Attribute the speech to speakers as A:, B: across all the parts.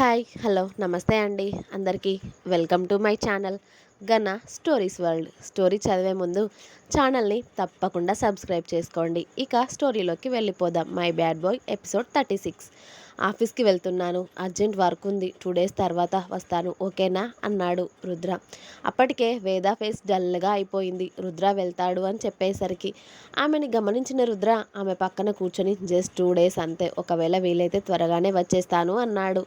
A: Hi hello నమస్తే అండి అందరికీ వెల్కమ్ టు మై ఛానల్ గన స్టోరీస్ వరల్డ్. స్టోరీ చదివే ముందు ఛానల్ని తప్పకుండా సబ్స్క్రైబ్ చేసుకోండి. ఇక స్టోరీలోకి వెళ్ళిపోదాం. My bad boy episode 36. ఆఫీస్కి వెళ్తున్నాను, అర్జెంట్ వర్క్ ఉంది, 2 days తర్వాత వస్తాను, ఓకేనా అన్నాడు రుద్ర. అప్పటికే వేద ఫేస్ డల్గా అయిపోయింది. రుద్ర వెళ్తాడు అని చెప్పేసరికి ఆమెని గమనించిన రుద్ర ఆమె పక్కన కూర్చొని జస్ట్ 2 days అంతే, ఒకవేళ వీలైతే త్వరగానే వచ్చేస్తాను అన్నాడు.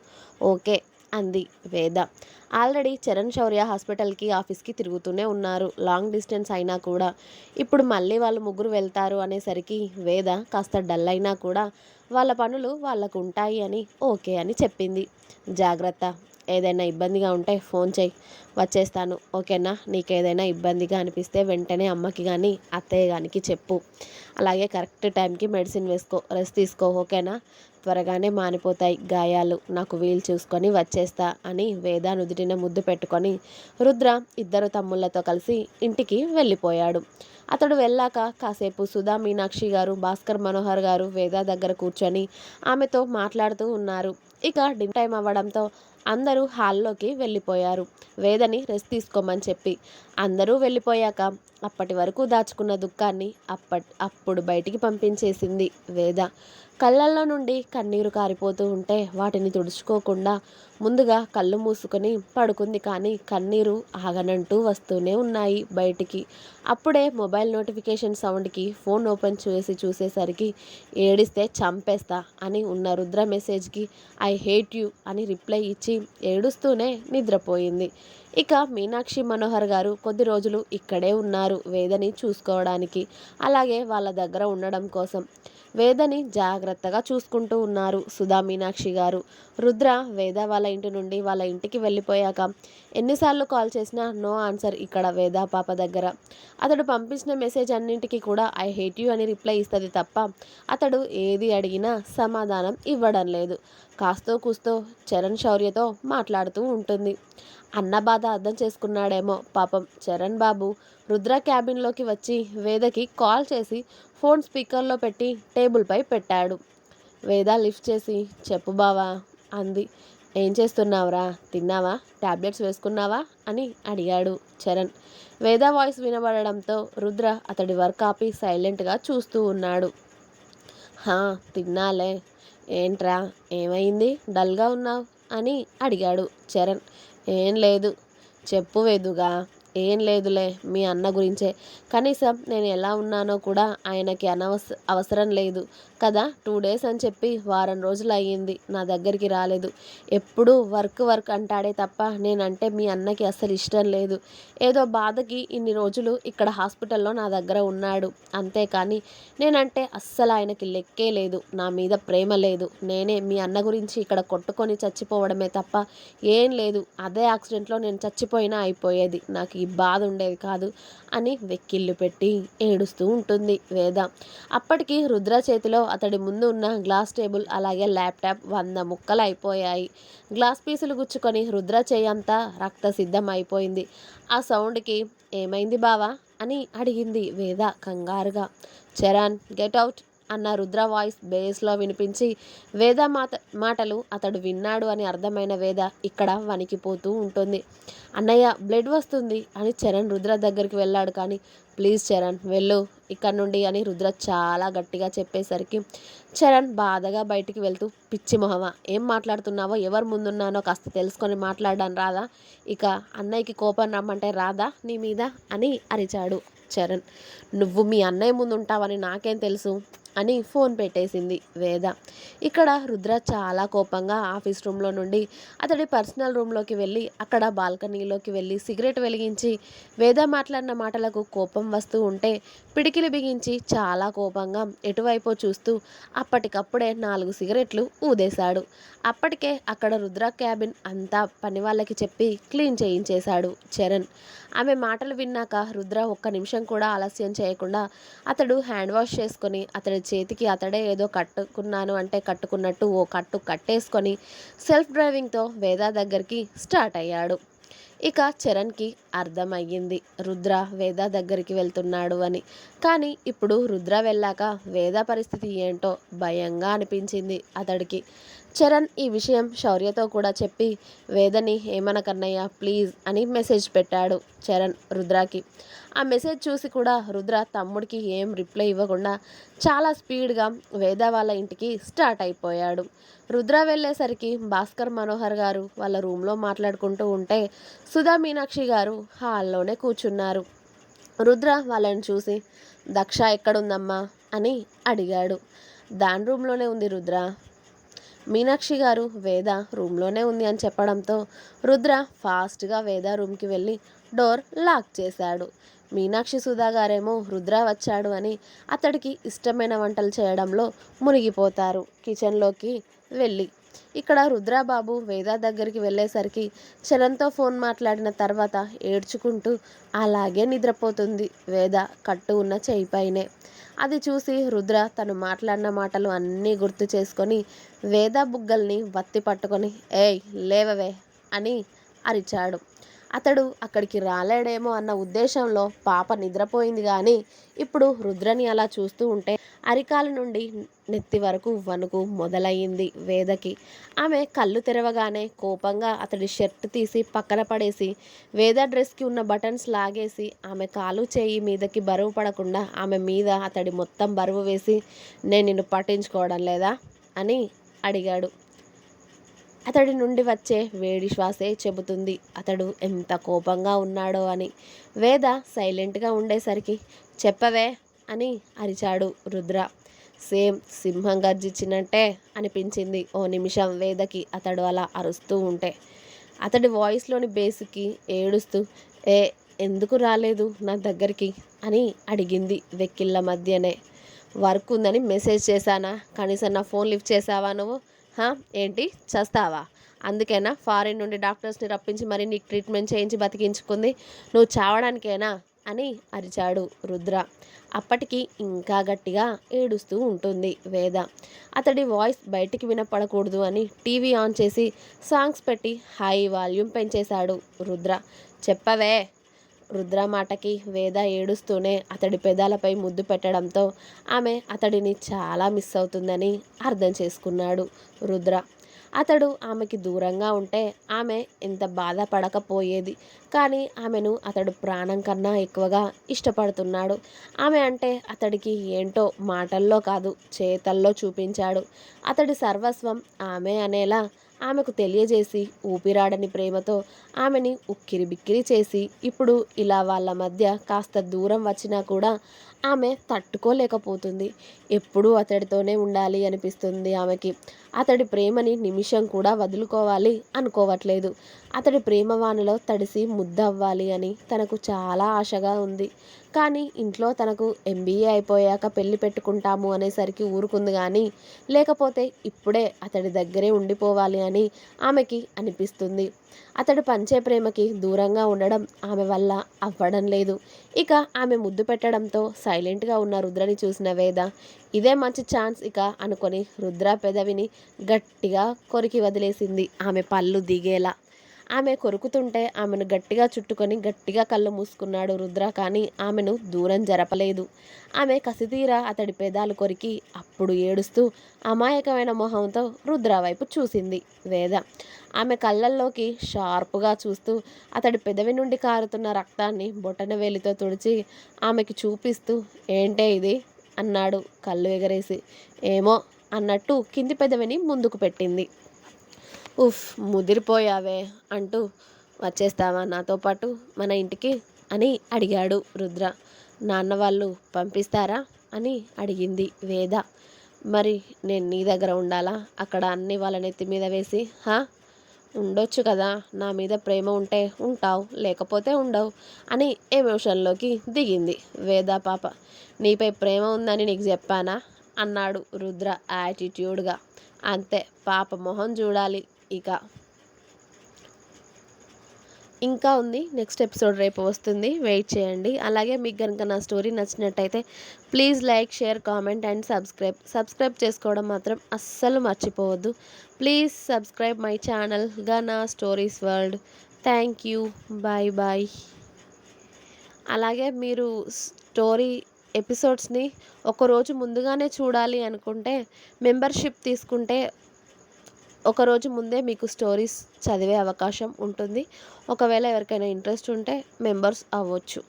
A: ఓకే అంది వేద. ఆల్రెడీ చరణ్ శౌర్య హాస్పిటల్కి ఆఫీస్కి తిరుగుతూనే ఉన్నారు. లాంగ్ డిస్టెన్స్ అయినా కూడా ఇప్పుడు మళ్ళీ వాళ్ళు ముగ్గురు వెళ్తారు అనేసరికి వేద కాస్త డల్ అయినా కూడా వాళ్ళ పనులు వాళ్ళకు ఉంటాయి అని ఓకే అని చెప్పింది. జాగ్రత్త, ఏదైనా ఇబ్బందిగా ఉంటే ఫోన్ చేయి, వచ్చేస్తాను, ఓకేనా? నీకేదైనా ఇబ్బందిగా అనిపిస్తే వెంటనే అమ్మకి కానీ అత్తయ్య గానికి చెప్పు. అలాగే కరెక్ట్ టైంకి మెడిసిన్ వేసుకో, రెస్ట్ తీసుకో, ఓకేనా? త్వరగానే మానిపోతాయి గాయాలు, నాకు వీలు చూసుకొని వచ్చేస్తా అని వేద నుదుటిన ముద్దు పెట్టుకొని రుద్ర ఇద్దరు తమ్ముళ్లతో కలిసి ఇంటికి వెళ్ళిపోయాడు. అతడు వెళ్ళాక కాసేపు సుధా మీనాక్షి గారు, భాస్కర్ మనోహర్ గారు వేద దగ్గర కూర్చొని ఆమెతో మాట్లాడుతూ ఉన్నారు. ఇక డిన్నర్ టైం అవ్వడంతో అందరూ హాల్లోకి వెళ్ళిపోయారు, వేదని రెస్ట్ తీసుకోమని చెప్పి. అందరూ వెళ్ళిపోయాక అప్పటి వరకు దాచుకున్న దుఃఖాన్ని అప్పుడు బయటికి పంపించేసింది వేద. కళ్ళల్లో నుండి కన్నీరు కారిపోతూ ఉంటే వాటిని తుడుచుకోకుండా ముందుగా కళ్ళు మూసుకొని పడుకుంది. కానీ కన్నీరు ఆగనంటూ వస్తూనే ఉన్నాయి బయటికి. అప్పుడే మొబైల్ నోటిఫికేషన్ సౌండ్కి ఫోన్ ఓపెన్ చేసి చూసేసరికి ఏడిస్తే చంపేస్తా అని ఉన్న రుద్ర మెసేజ్కి ఐ హేట్ యూ అని రిప్లై ఇచ్చి ఏడుస్తూనే నిద్రపోయింది. ఇక మీనాక్షి మనోహర్ గారు కొద్ది రోజులు ఇక్కడే ఉన్నారు వేదని చూసుకోవడానికి, అలాగే వాళ్ళ దగ్గర ఉండడం కోసం. వేదని జాగ్రత్తగా చూసుకుంటూ ఉన్నారు సుధా మీనాక్షి గారు. రుద్ర వేద వాళ్ళ ఇంటి నుండి వాళ్ళ ఇంటికి వెళ్ళిపోయాక ఎన్నిసార్లు కాల్ చేసినా నో ఆన్సర్ ఇక్కడ వేద పాప దగ్గర. అతడు పంపించిన మెసేజ్ అన్నింటికి కూడా ఐ హేట్ యూ అని రిప్లై ఇస్తుంది తప్ప అతడు ఏది అడిగినా సమాధానం ఇవ్వడం లేదు. కాస్తో కూస్తో చరణ్ శౌర్యతో మాట్లాడుతూ ఉంటుంది. అన్న బాధ అర్థం చేసుకున్నాడేమో పాపం చరణ్ బాబు. రుద్ర క్యాబిన్లోకి వచ్చి వేదకి కాల్ చేసి ఫోన్ స్పీకర్లో పెట్టి టేబుల్పై పెట్టాడు. వేద లిఫ్ట్ చేసి చెప్పు బావా అంది. ఏం చేస్తున్నావురా, తిన్నావా, టాబ్లెట్స్ వేసుకున్నావా అని అడిగాడు చరణ్. వేద వాయిస్ వినబడడంతో రుద్ర అతడి వర్క్ ఆపి సైలెంట్గా చూస్తూ ఉన్నాడు. హా తిన్నాలే. ఏంట్రా ఏమైంది, డల్గా ఉన్నావు అని అడిగాడు చరణ్. ఏం లేదు, చెప్పు వేదుగా. ఏం లేదులే, మీ అన్న గురించే. కనీసం నేను ఎలా ఉన్నానో కూడా ఆయనకి అవసరం లేదు కదా. 2 days అని చెప్పి వారం రోజులు అయ్యింది నా దగ్గరికి రాలేదు. ఎప్పుడూ వర్క్ వర్క్ అంటాడే తప్ప నేనంటే మీ అన్నకి అస్సలు ఇష్టం లేదు. ఏదో బాధకి ఇన్ని రోజులు ఇక్కడ హాస్పిటల్లో నా దగ్గర ఉన్నాడు, అంతేకాని నేనంటే అస్సలు ఆయనకి లెక్కే లేదు. నా మీద ప్రేమ లేదు. నేనే మీ అన్న గురించి ఇక్కడ కొట్టుకొని చచ్చిపోవడమే తప్ప ఏం లేదు. అదే యాక్సిడెంట్లో నేను చచ్చిపోయినా అయిపోయేది, నాకు ఈ బాధ ఉండేది కాదు అని వెక్కిళ్ళు పెట్టి ఏడుస్తూ ఉంటుంది వేద. అప్పటికి రుద్ర చేతిలో అతడి ముందు ఉన్న గ్లాస్ టేబుల్ అలాగే ల్యాప్టాప్ 100 ముక్కలు అయిపోయాయి. గ్లాస్ పీసులు గుచ్చుకొని రుద్ర చేయంతా రక్త సిద్ధం అయిపోయింది. ఆ సౌండ్కి ఏమైంది బావా అని అడిగింది వేద కంగారుగా. చరణ్ గెట్ అవుట్ అన్న రుద్ర వాయిస్ బేస్లో వినిపించి వేద మాటలు అతడు విన్నాడు అని అర్థమైన వేద ఇక్కడ వణికిపోతూ ఉంటుంది. అన్నయ్య బ్లడ్ వస్తుంది అని చరణ్ రుద్ర దగ్గరికి వెళ్ళాడు. కానీ ప్లీజ్ చరణ్ వెళ్ళు ఇక్కడ నుండి అని రుద్ర చాలా గట్టిగా చెప్పేసరికి చరణ్ బాధగా బయటికి వెళ్తూ పిచ్చి మొహమా, ఏం మాట్లాడుతున్నావో, ఎవరు ముందున్నానో కాస్త తెలుసుకొని మాట్లాడడం రాదా? ఇక అన్నయ్యకి కోపం రమ్మంటే రాదా నీ మీద అని అరిచాడు చరణ్. నువ్వు మీ అన్నయ్య ముందు ఉంటావని నాకేం తెలుసు అని ఫోన్ పెట్టేసింది వేద. ఇక్కడ రుద్ర చాలా కోపంగా ఆఫీస్ రూమ్లో నుండి అతడి పర్సనల్ రూమ్లోకి వెళ్ళి అక్కడ బాల్కనీలోకి వెళ్ళి సిగరెట్ వెలిగించి వేద మాట్లాడిన మాటలకు కోపం వస్తూ ఉంటే పిడికిలి బిగించి చాలా కోపంగా ఎటువైపో చూస్తూ అప్పటికప్పుడే 4 సిగరెట్లు ఊదేశాడు. అప్పటికే అక్కడ రుద్ర క్యాబిన్ అంతా పని వాళ్ళకి చెప్పి క్లీన్ చేయించేశాడు చరణ్. ఆమె మాటలు విన్నాక రుద్ర ఒక్క నిమిషం కూడా ఆలస్యం చేయకుండా అతడు హ్యాండ్ వాష్ చేసుకొని అతడి చేతికి అతడే ఏదో కట్టుకున్నాను అంటే కట్టుకున్నట్టు ఓ కట్టు కట్టేసుకొని సెల్ఫ్ డ్రైవింగ్తో వేద దగ్గరికి స్టార్ట్ అయ్యాడు. ఇక చరణ్కి అర్థమయ్యింది రుద్ర వేద దగ్గరికి వెళ్తున్నాడు అని. కానీ ఇప్పుడు రుద్ర వెళ్ళాక వేద పరిస్థితి ఏంటో భయంగా అనిపించింది అతడికి. చరణ్ ఈ విషయం శౌర్యతో కూడా చెప్పి వేదని ఏమనకన్నయ్య ప్లీజ్ అని మెసేజ్ పెట్టాడు చరణ్ రుద్రాకి. ఆ మెసేజ్ చూసి కూడా రుద్ర తమ్ముడికి ఏం రిప్లై ఇవ్వకుండా చాలా స్పీడ్గా వేద వాళ్ళ ఇంటికి స్టార్ట్ అయిపోయాడు. రుద్ర వెళ్ళేసరికి భాస్కర్ మనోహర్ గారు వాళ్ళ రూమ్లో మాట్లాడుకుంటూ ఉంటే సుధా మీనాక్షి గారు హాల్లోనే కూర్చున్నారు. రుద్ర వాళ్ళని చూసి దక్ష ఎక్కడుందమ్మా అని అడిగాడు. దాని రూమ్లోనే ఉంది రుద్ర. మీనాక్షి గారు వేద రూమ్లోనే ఉంది అని చెప్పడంతో రుద్ర ఫాస్ట్గా వేద రూమ్కి వెళ్ళి డోర్ లాక్ చేశాడు. మీనాక్షి సుధా గారేమో రుద్ర వచ్చాడు అని అతడికి ఇష్టమైన వంటలు చేయడంలో మునిగిపోతారు కిచెన్లోకి వెళ్ళి. ఇక్కడ రుద్రబాబు వేద దగ్గరికి వెళ్ళేసరికి చరణ్తో ఫోన్ మాట్లాడిన తర్వాత ఏడ్చుకుంటూ అలాగే నిద్రపోతుంది వేద కట్టు ఉన్న చేయి పైనే. అది చూసి రుద్ర తను మాట్లాడిన మాటలు అన్నీ గుర్తు చేసుకొని వేద బుగ్గల్ని వత్తి పట్టుకొని ఏయ్ లేవవే అని అరిచాడు. అతడు అక్కడికి రాలేడేమో అన్న ఉద్దేశంలో పాప నిద్రపోయింది కానీ ఇప్పుడు రుద్రని అలా చూస్తూ ఉంటే అరికాల నుండి నెత్తి వరకు వణుకు మొదలయ్యింది వేదకి. ఆమె కళ్ళు తెరవగానే కోపంగా అతడి షర్ట్ తీసి పక్కన పడేసి వేద డ్రెస్కి ఉన్న బటన్స్ లాగేసి ఆమె కాలు చేయి మీదకి బరువు పడకుండా ఆమె మీద అతడి మొత్తం బరువు వేసి నేను నిన్ను పట్టించుకోవడం లేదా అని అడిగాడు. అతడి నుండి వచ్చే వేడి శ్వాసే చెబుతుంది అతడు ఎంత కోపంగా ఉన్నాడో అని. వేద సైలెంట్గా ఉండేసరికి చెప్పవే అని అరిచాడు రుద్ర. సేమ్ సింహం గర్జించినట్టే అనిపించింది ఓ నిమిషం వేదకి అతడు అలా అరుస్తూ ఉంటే. అతడి వాయిస్లోని బేస్కి ఏడుస్తూ ఏ ఎందుకు రాలేదు నా దగ్గరికి అని అడిగింది వెక్కిళ్ళ మధ్యనే. వర్క్ ఉందని మెసేజ్ చేశానా, కనీసం నా ఫోన్ లిఫ్ట్ చేసావా నువ్వు? ఏంటి చస్తావా? అందుకేనా ఫారిన్ నుండి డాక్టర్స్ని రప్పించి మరీ నీకు ట్రీట్మెంట్ చేయించి బతికించుకుంది? నువ్వు చావడానికేనా అని అరిచాడు రుద్ర. అప్పటికి ఇంకా గట్టిగా ఏడుస్తూ ఉంటుంది వేద. అతడి వాయిస్ బయటికి వినపడకూడదు అని టీవీ ఆన్ చేసి సాంగ్స్ పెట్టి హై వాల్యూమ్ పెంచేశాడు రుద్ర. చెప్పవే. రుద్ర మాటకి వేద ఏడుస్తూనే అతడి పెదాలపై ముద్దు పెట్టడంతో ఆమె అతడిని చాలా మిస్ అవుతుందని అర్థం చేసుకున్నాడు రుద్ర. అతడు ఆమెకి దూరంగా ఉంటే ఆమె ఎంత బాధపడకపోయేది. కానీ ఆమెను అతడు ప్రాణం కన్నా ఎక్కువగా ఇష్టపడుతున్నాడు. ఆమె అంటే అతడికి ఏంటో మాటల్లో కాదు చేతల్లో చూపించాడు. అతడి సర్వస్వం ఆమె అనేలా ఆమెకు తెలియజేసి ఊపిరాడని ప్రేమతో ఆమెని ఉక్కిరి బిక్కిరి చేసి ఇప్పుడు ఇలా వాళ్ళ మధ్య కాస్త దూరం వచ్చినా కూడా ఆమె తట్టుకోలేకపోతుంది. ఎప్పుడూ అతడితోనే ఉండాలి అనిపిస్తుంది ఆమెకి. అతడి ప్రేమని నిమిషం కూడా వదులుకోవాలి అనుకోవట్లేదు. అతడి ప్రేమవానలో తడిసి ముద్దవ్వాలి అని తనకు చాలా ఆశగా ఉంది. కానీ ఇంట్లో తనకు ఎంబీఏ అయిపోయాక పెళ్లి పెట్టుకుంటాము అనేసరికి ఊరుకుంది కానీ లేకపోతే ఇప్పుడే అతడి దగ్గరే ఉండిపోవాలి అని ఆమెకి అనిపిస్తుంది. అతడు పంచే ప్రేమకి దూరంగా ఉండడం ఆమె వల్ల అవ్వడం లేదు. ఇక ఆమె ముద్దు పెట్టడంతో సైలెంట్గా ఉన్న రుద్రని చూసిన వేద ఇదే మంచి ఛాన్స్ ఇక అనుకొని రుద్ర పెదవిని గట్టిగా కొరికి వదిలేసింది ఆమె పళ్ళు దిగేలా. ఆమె కొరుకుతుంటే ఆమెను గట్టిగా చుట్టుకొని గట్టిగా కళ్ళు మూసుకున్నాడు రుద్ర. కానీ ఆమెను దూరం జరపలేదు. ఆమె కసితీరా అతడి పెదాలు కొరికి అప్పుడు ఏడుస్తూ అమాయకమైన మొహంతో రుద్ర వైపు చూసింది వేద. ఆమె కళ్ళల్లోకి షార్పుగా చూస్తూ అతడి పెదవి నుండి కారుతున్న రక్తాన్ని బొటనవేలితో తుడిచి ఆమెకి చూపిస్తూ ఏంటే ఇది అన్నాడు కళ్ళు ఎగరేసి. ఏమో అన్నట్టు కింది పెదవిని ముందుకు పెట్టింది. ఉఫ్ ముదిరిపోయావే అంటూ వచ్చేస్తావా నాతో పాటు మన ఇంటికి అని అడిగాడు రుద్ర. నాన్న వాళ్ళు పంపిస్తారా అని అడిగింది వేద. మరి నేను నీ దగ్గర ఉండాలా అక్కడ అన్ని వాళ్ళ నెత్తి మీద వేసి? ఉండొచ్చు కదా, నా మీద ప్రేమ ఉంటే ఉంటావు లేకపోతే ఉండవు అని ఎమోషన్లోకి దిగింది వేద పాప. నీపై ప్రేమ ఉందని నీకు చెప్పానా అన్నాడు రుద్ర యాటిట్యూడ్గా. అంతే పాప మొహం చూడాలి. ఇక ఇంకా ఉంది, నెక్స్ట్ ఎపిసోడ్ రేపు వస్తుంది, వెయిట్ చేయండి. అలాగే మీకు కనుక నా స్టోరీ నచ్చినట్టయితే please like share comment and subscribe చేసుకోవడం మాత్రం అస్సలు మర్చిపోవద్దు. ప్లీజ్ సబ్స్క్రైబ్ మై ఛానల్ గనా stories world. Thank you. Bye bye. అలాగే మీరు స్టోరీ ఎపిసోడ్స్ని ఒకరోజు ముందుగానే చూడాలి అనుకుంటే మెంబర్షిప్ తీసుకుంటే ఒకరోజు ముందే మీకు స్టోరీస్ చదివే అవకాశం ఉంటుంది. ఒకవేళ ఎవరికైనా ఇంట్రెస్ట్ ఉంటే మెంబర్స్ అవ్వచ్చు.